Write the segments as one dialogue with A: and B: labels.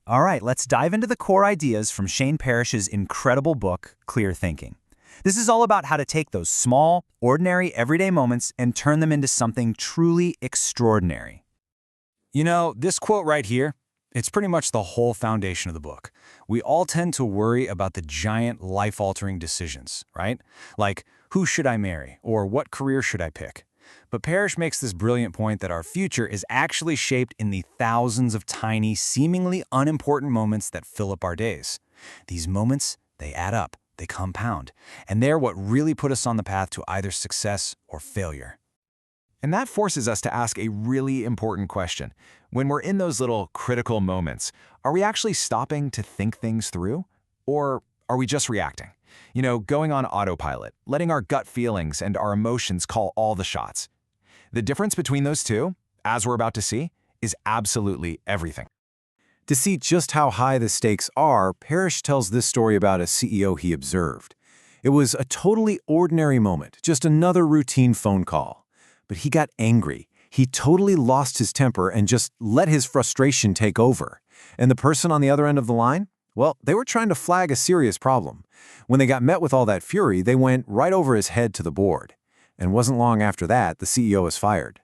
A: All right, let's dive into the core ideas from Shane Parrish's incredible book, Clear Thinking. This is all about how to take those small, ordinary, everyday moments and turn them into something truly extraordinary.
B: You know, this quote right here, it's pretty much the whole foundation of the book. We all tend to worry about the giant life-altering decisions, right? Like, who should I marry? Or what career should I pick? But Parrish makes this brilliant point that our future is actually shaped in the thousands of tiny, seemingly unimportant moments that fill up our days. These moments, they add up, they compound, and they're what really put us on the path to either success or failure.
C: And that forces us to ask a really important question. When we're in those little critical moments, are we actually stopping to think things through? Or are we just reacting? You know, going on autopilot, letting our gut feelings and our emotions call all the shots. The difference between those two, as we're about to see, is absolutely everything.
D: To see just how high the stakes are, Parrish tells this story about a CEO he observed. It was a totally ordinary moment, just another routine phone call. But he got angry. He totally lost his temper and just let his frustration take over. And the person on the other end of the line? Well, they were trying to flag a serious problem. When they got met with all that fury, they went right over his head to the board. And wasn't long after that, the CEO was fired.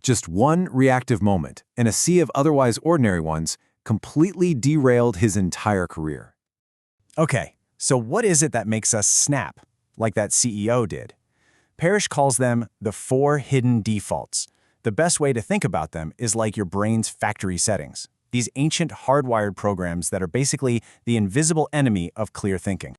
D: Just one reactive moment, and a sea of otherwise ordinary ones, completely derailed his entire career.
A: Okay, so what is it that makes us snap, like that CEO did? Parrish calls them the 4 hidden defaults. The best way to think about them is like your brain's factory settings, these ancient hardwired programs that are basically the invisible enemy of clear thinking.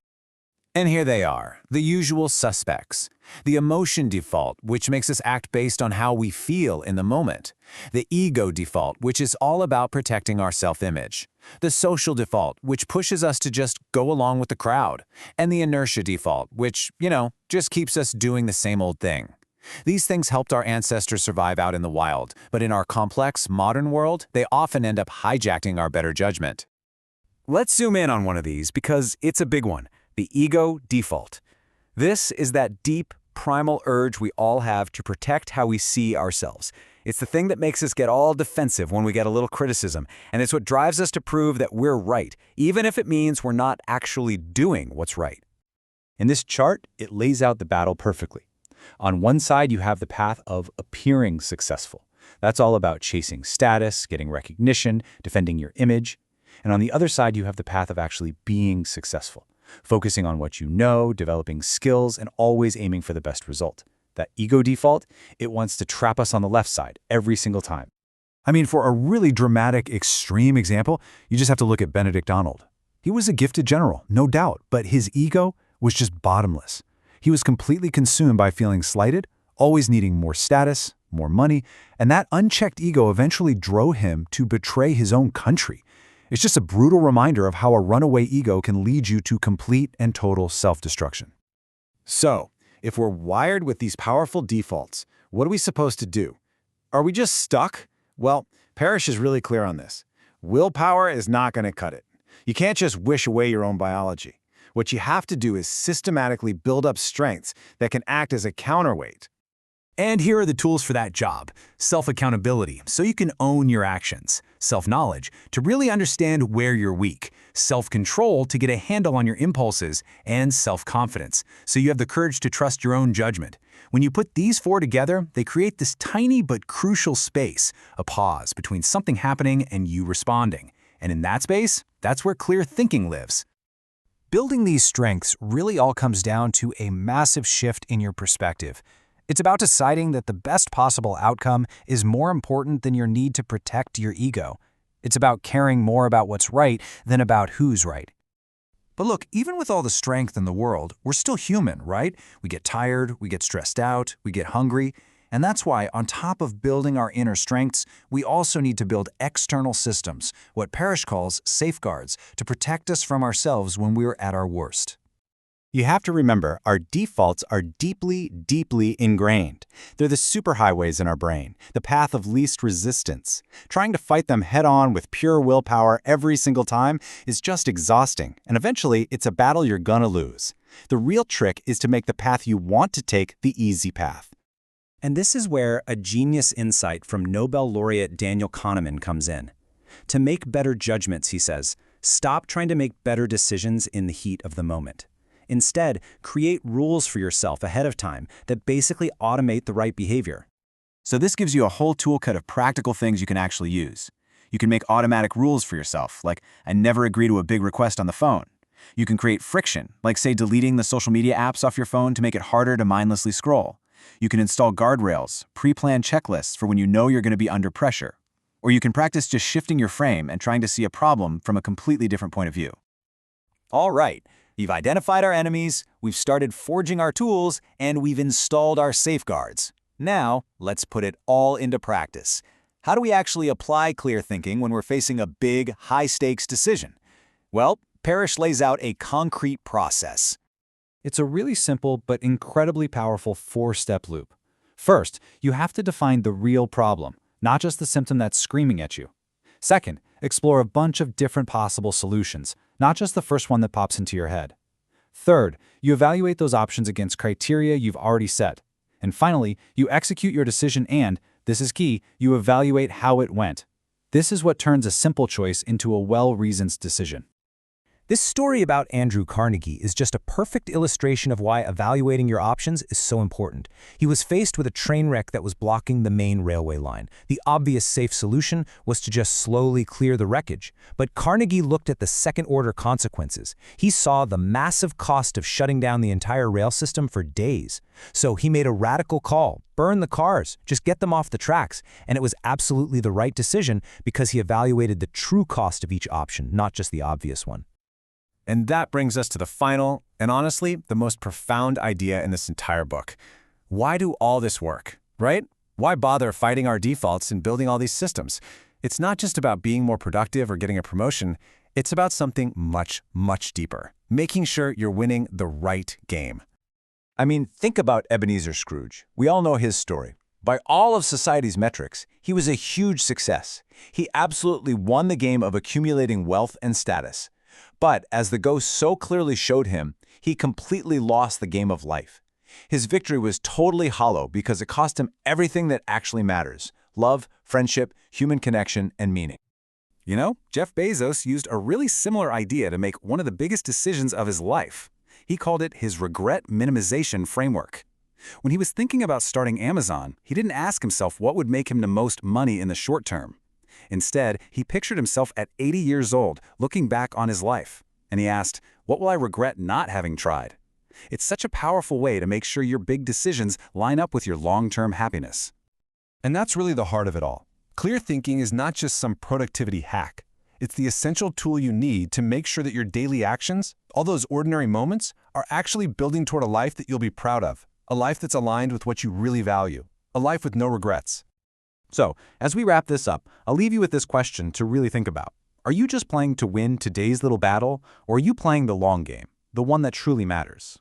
B: And here they are, the usual suspects. The emotion default, which makes us act based on how we feel in the moment. The ego default, which is all about protecting our self-image. The social default, which pushes us to just go along with the crowd. And the inertia default, which, just keeps us doing the same old thing. These things helped our ancestors survive out in the wild, but in our complex, modern world, they often end up hijacking our better judgment. Let's zoom in on one of these because it's a big one. The ego default. This is that deep, primal urge we all have to protect how we see ourselves. It's the thing that makes us get all defensive when we get a little criticism, and it's what drives us to prove that we're right, even if it means we're not actually doing what's right. In this chart, it lays out the battle perfectly. On one side, you have the path of appearing successful. That's all about chasing status, getting recognition, defending your image. And on the other side, you have the path of actually being successful. Focusing on what you know, developing skills, and always aiming for the best result. That ego default, it wants to trap us on the left side every single time.
D: I mean, for a really dramatic, extreme example, you just have to look at Benedict Arnold. He was a gifted general, no doubt, but his ego was just bottomless. He was completely consumed by feeling slighted, always needing more status, more money, and that unchecked ego eventually drove him to betray his own country. It's just a brutal reminder of how a runaway ego can lead you to complete and total self-destruction.
C: So, if we're wired with these powerful defaults, what are we supposed to do? Are we just stuck? Well, Parrish is really clear on this. Willpower is not going to cut it. You can't just wish away your own biology. What you have to do is systematically build up strengths that can act as a counterweight.
A: And here are the tools for that job. Self-accountability, so you can own your actions. Self-knowledge, to really understand where you're weak. Self-control, to get a handle on your impulses. And self-confidence, so you have the courage to trust your own judgment. When you put these 4 together, they create this tiny but crucial space, a pause between something happening and you responding. And in that space, that's where clear thinking lives. Building these strengths really all comes down to a massive shift in your perspective. It's about deciding that the best possible outcome is more important than your need to protect your ego. It's about caring more about what's right than about who's right. But look, even with all the strength in the world, we're still human, right? We get tired, we get stressed out, we get hungry. And that's why, on top of building our inner strengths, we also need to build external systems, what Parrish calls safeguards, to protect us from ourselves when we're at our worst.
E: You have to remember, our defaults are deeply, deeply ingrained. They're the superhighways in our brain, the path of least resistance. Trying to fight them head-on with pure willpower every single time is just exhausting, and eventually it's a battle you're gonna lose. The real trick is to make the path you want to take the easy path.
A: And this is where a genius insight from Nobel laureate Daniel Kahneman comes in.
B: To make better judgments, he says, stop trying to make better decisions in the heat of the moment. Instead, create rules for yourself ahead of time that basically automate the right behavior.
C: So this gives you a whole toolkit of practical things you can actually use. You can make automatic rules for yourself, like I never agree to a big request on the phone. You can create friction, like say deleting the social media apps off your phone to make it harder to mindlessly scroll. You can install guardrails, pre-plan checklists for when you know you're going to be under pressure. Or you can practice just shifting your frame and trying to see a problem from a completely different point of view.
A: All right, we've identified our enemies, we've started forging our tools, and we've installed our safeguards. Now, let's put it all into practice. How do we actually apply clear thinking when we're facing a big, high-stakes decision? Well, Parrish lays out a concrete process.
E: It's a really simple but incredibly powerful four-step loop. First, you have to define the real problem, not just the symptom that's screaming at you. Second, explore a bunch of different possible solutions, not just the first one that pops into your head. Third, you evaluate those options against criteria you've already set. And finally, you execute your decision and, this is key, you evaluate how it went. This is what turns a simple choice into a well-reasoned decision.
B: This story about Andrew Carnegie is just a perfect illustration of why evaluating your options is so important. He was faced with a train wreck that was blocking the main railway line. The obvious safe solution was to just slowly clear the wreckage. But Carnegie looked at the second-order consequences. He saw the massive cost of shutting down the entire rail system for days. So he made a radical call: burn the cars, just get them off the tracks. And it was absolutely the right decision because he evaluated the true cost of each option, not just the obvious one.
D: And that brings us to the final, and honestly, the most profound idea in this entire book. Why do all this work, right? Why bother fighting our defaults and building all these systems? It's not just about being more productive or getting a promotion. It's about something much, much deeper. Making sure you're winning the right game.
A: I mean, think about Ebenezer Scrooge. We all know his story. By all of society's metrics, he was a huge success. He absolutely won the game of accumulating wealth and status. But, as the ghost so clearly showed him, he completely lost the game of life. His victory was totally hollow because it cost him everything that actually matters: love, friendship, human connection, and meaning.
C: You know, Jeff Bezos used a really similar idea to make one of the biggest decisions of his life. He called it his regret minimization framework. When he was thinking about starting Amazon, he didn't ask himself what would make him the most money in the short term. Instead, he pictured himself at 80 years old, looking back on his life. And he asked, what will I regret not having tried? It's such a powerful way to make sure your big decisions line up with your long-term happiness.
F: And that's really the heart of it all. Clear thinking is not just some productivity hack. It's the essential tool you need to make sure that your daily actions, all those ordinary moments, are actually building toward a life that you'll be proud of, a life that's aligned with what you really value, a life with no regrets.
A: So, as we wrap this up, I'll leave you with this question to really think about. Are you just playing to win today's little battle, or are you playing the long game, the one that truly matters?